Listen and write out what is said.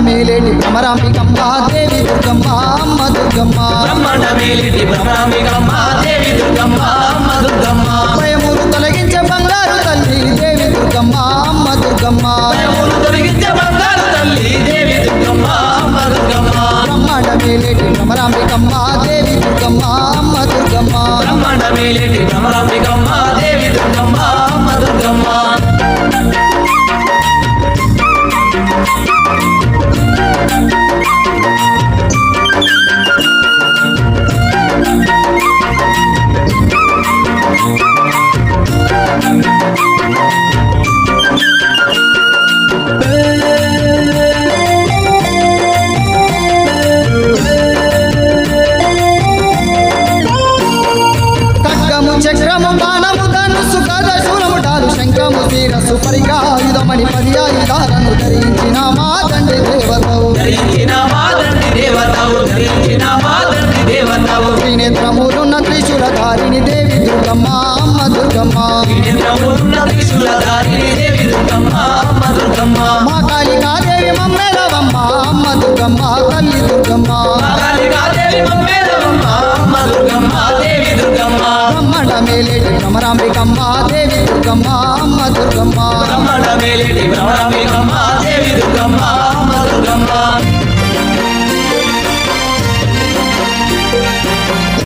మేలేటి భ్రమరాంబికమ్మ దేవి దుర్గమ్మ అమ్మ దుర్గమ్మ బ్రహ్మాండ మేలేటి భ్రమరాంబికమ్మ దేవి దుర్గమ్మ అమ్మ దుర్గమ్మ భయములు తొలగించే బంగారు తల్లి దేవి దుర్గమ్మ అమ్మ దుర్గమ్మ భయములు తొలగించే బంగారు తల్లి దేవి దుర్గమ్మ అమ్మ దుర్గమ్మ బ్రహ్మాండ మేలేటి భ్రమరాంబికమ్మ దేవి దుర్గమ్మ అమ్మ దుర్గమ్మ బ్రహ్మాండ మేలేటి భ్రమరాంబికమ్మ దేవి దుర్గమ్మ అమ్మ దుర్గమ్మ చక్రము బాణము ధనుసు గద శూలముటాలు శంఖము శిరస్సు పరిగాయుధమణి పర్యాయుధాలను ధరించిన మా తండ్రి దేవతవు త్రినేత్రములున్న త్రిశూలధారిణి దేవి దుర్గమ్మ అమ్మ దుర్గమ్మ మా కాళికాదేవి మమ్మేలవమ్మ అమ్మ దుర్గమ్మ తల్లి దుర్గమ్మ బ్రహ్మాండ మేలేటి భ్రమరాంబికమ్మ దేవి దుర్గమ్మ అమ్మ దుర్గమ్మ బ్రహ్మాండ మేలేటి భ్రమరాంబికమ్మ